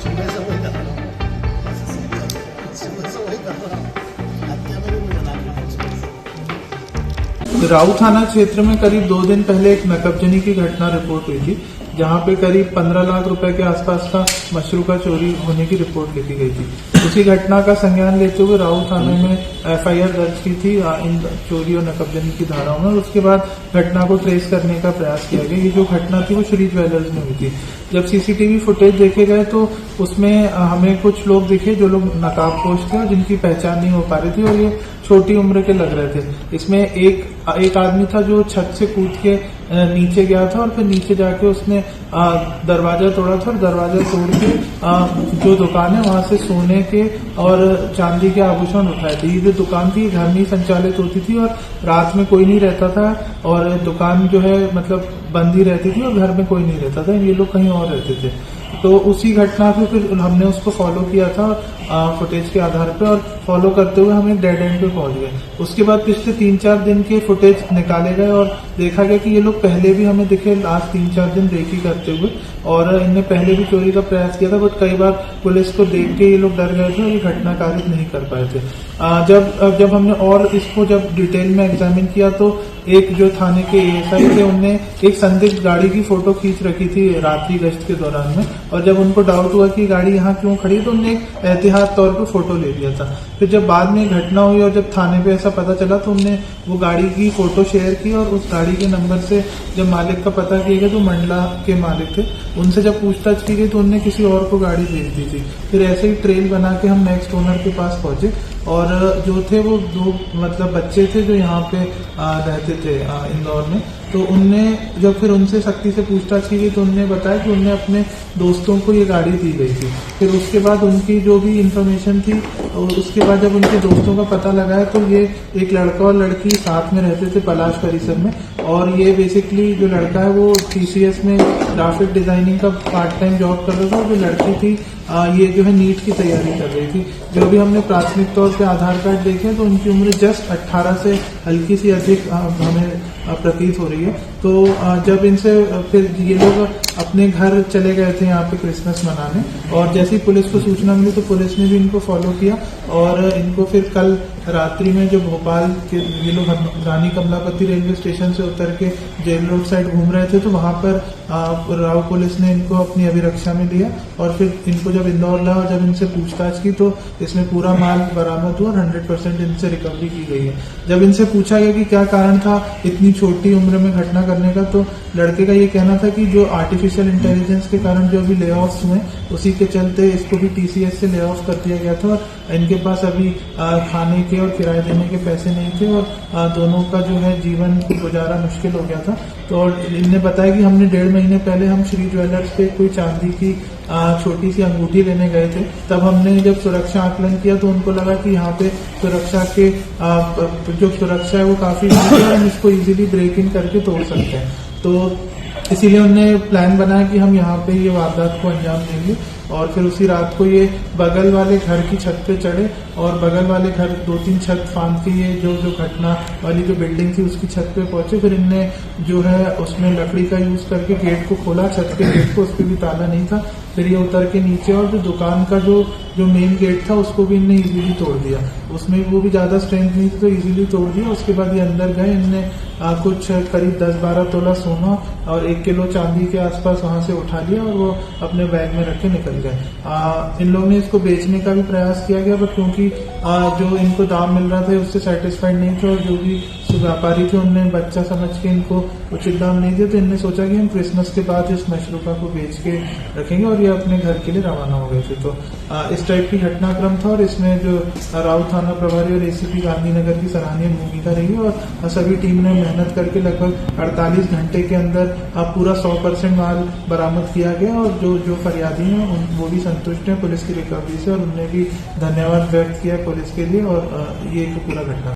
सुबह से वही कर रहा हूँ, सुबह से वही कर रहा हूँ। हत्या में भी मैं बना रहा हूँ सुबह से। राऊ थाना क्षेत्र में करीब 2 दिन पहले एक नकबजनी की घटना रिपोर्ट हुई थी, जहां पे करीब 15 लाख रुपए के आसपास का मशरू का चोरी होने की रिपोर्ट लिखी गई थी। उसी घटना का संज्ञान लेते हुए राऊ थाने में एफआईआर दर्ज की थी इन चोरी और नकबजनी की धाराओं में। उसके बाद घटना को ट्रेस करने का प्रयास किया गया। ये जो घटना थी वो श्री ज्वेलर्स में हुई थी। जब सीसीटीवी फुटेज देखे गए तो उसमें हमें कुछ लोग दिखे जो लोग नकाबपोश थे और जिनकी पहचान नहीं हो पा रही थी, और ये छोटी उम्र के लग रहे थे। इसमें एक आदमी था जो छत से कूद के नीचे गया था और फिर नीचे जाके उसने दरवाजा तोड़ा था, और दरवाजा तोड़ के जो दुकान है वहां से सोने के और चांदी के आभूषण उठाए थे। ये जो दुकान थी घर में ही संचालित होती थी और रात में कोई नहीं रहता था, और दुकान जो है मतलब बंद ही रहती थी और घर में कोई नहीं रहता था। ये लोग कहीं और रहते थे। तो उसी घटना पे फिर हमने उसको फॉलो किया था फुटेज के आधार पे, और फॉलो करते हुए हम एक डेड एंड पे पहुंच गए। उसके बाद पिछले 3-4 दिन के फुटेज निकाले गए और देखा गया कि ये लोग पहले भी हमें दिखे लास्ट 3-4 दिन रेकी करते हुए, और इनने पहले भी चोरी का प्रयास किया था, बट कई बार पुलिस को देख के ये लोग डर गए थे और ये घटना कारित नहीं कर पाए थे। जब हमने और इसको जब डिटेल में एग्जामिन किया तो एक जो थाने के एएसआई थे उनने एक संदिग्ध गाड़ी की फोटो खींच रखी थी रात्रि गश्त के दौरान में, और जब उनको डाउट हुआ कि गाड़ी यहाँ क्यों खड़ी है तो उनने एक एहतियात तौर पर फोटो ले लिया था। फिर जब बाद में घटना हुई और जब थाने पे ऐसा पता चला तो उनने वो गाड़ी की फोटो शेयर की, और उस गाड़ी के नंबर से जब मालिक का पता किया गया तो मंडला के मालिक थे, उनसे जब पूछताछ की गई तो उनने किसी और को गाड़ी भेज दी थी। फिर ऐसे ही ट्रेल बना के हम नेक्स्ट ओनर के पास पहुंचे, और जो थे वो 2 मतलब बच्चे थे जो यहाँ पे रहते थे इंदौर में। तो उनने जब फिर उनसे सख्ती से पूछताछ की गई तो उनने बताया कि उनने अपने दोस्तों को ये गाड़ी दी गई थी। फिर उसके बाद उनकी जो भी इंफॉर्मेशन थी, और उसके बाद जब उनके दोस्तों का पता लगाया तो ये एक लड़का और लड़की साथ में रहते थे पलाश परिसर में, और ये बेसिकली जो लड़का है वो टीसीएस में ग्राफिक डिजाइनिंग का पार्ट टाइम जॉब कर रहा था, और जो लड़की थी ये जो है नीट की तैयारी कर रही थी। जो भी हमने प्राथमिक तौर पे आधार कार्ड देखे तो उनकी उम्र जस्ट 18 से हल्की सी अधिक हमें प्रतीत हो रही है। तो जब इनसे फिर ये लोग अपने घर चले गए थे यहाँ पे क्रिसमस मनाने, और जैसे ही पुलिस को सूचना मिली तो पुलिस ने भी इनको फॉलो किया, और इनको फिर कल रात्रि में जो भोपाल के ये लोग रानी कमलापति रेलवे स्टेशन से उतर के जेल रोड साइड घूम रहे थे, तो वहां पर राव पुलिस ने इनको अपनी अभिरक्षा में लिया, और फिर इनको जब इंदौर लाया और जब इनसे पूछताछ की तो इसमें पूरा माल बरामद हुआ और 100% इनसे रिकवरी की गई है। जब इनसे पूछा गया कि क्या कारण था इतनी छोटी उम्र में घटना करने का, तो लड़के का ये कहना था कि जो आर्टिफिशियल इंटेलिजेंस के कारण जो अभी ले ऑफ हुए उसी के चलते इसको भी टीसीएस से ले ऑफ कर दिया गया था, और इनके पास अभी खाने के और किराए देने के पैसे नहीं थे, और दोनों का जो है जीवन गुजारा मुश्किल हो गया था। तो इनने बताया कि हमने 1.5 महीने पहले हम श्री ज्वेलर्स पे कोई चांदी की छोटी सी अंगूठी लेने गए थे। तब हमने जब सुरक्षा आकलन किया तो उनको लगा कि यहाँ पे सुरक्षा के जो सुरक्षा है वो काफी हम इसको इजीली ब्रेक इन करके तोड़ सकते हैं। तो इसीलिए उन्होंने प्लान बनाया कि हम यहाँ पे ये वारदात को अंजाम देंगे, और फिर उसी रात को ये बगल वाले घर की छत पे चढ़े और बगल वाले घर 2-3 छत फांद के ये जो घटना वाली जो बिल्डिंग थी उसकी छत पे पहुंचे। फिर इनने जो है उसमें लकड़ी का यूज करके गेट को खोला, छत के गेट को, उस पर भी ताला नहीं था। फिर ये उतर के नीचे और जो दुकान का जो मेन गेट था उसको भी इनने इजीली तोड़ दिया, उसमें वो भी ज्यादा स्ट्रेंथ नहीं थी तो इजीली तोड़ दिया। उसके बाद ये अंदर गए, इनने कुछ करीब 10-12 तोला सोना और 1 किलो चांदी के आसपास वहां से उठा लिया और वो अपने बैग में रख के निकल गए। इन लोगों ने इसको बेचने का भी प्रयास किया गया, बट क्योंकि जो इनको दाम मिल रहा था उससे सेटिस्फाइड नहीं थे, और जो भी व्यापारी थे उनने बच्चा समझ के इनको उचित दाम नहीं दिया, तो इनने सोचा कि हम क्रिसमस के बाद इस मशरूका को बेच के रखेंगे, और ये अपने घर के लिए रवाना हो गए थे। तो इस टाइप की घटनाक्रम था, और इसमें जो राऊ थाना प्रभारी और एसीपी गांधीनगर की सराहनीय भूमिका रही है, और सभी टीम ने मेहनत करके लगभग 48 घंटे के अंदर पूरा 100% माल बरामद किया गया, और जो फरियादी हैं वो भी संतुष्ट हैं पुलिस की रिकवरी से, और उन्होंने भी धन्यवाद व्यक्त किया पुलिस के लिए, और ये पूरा घटना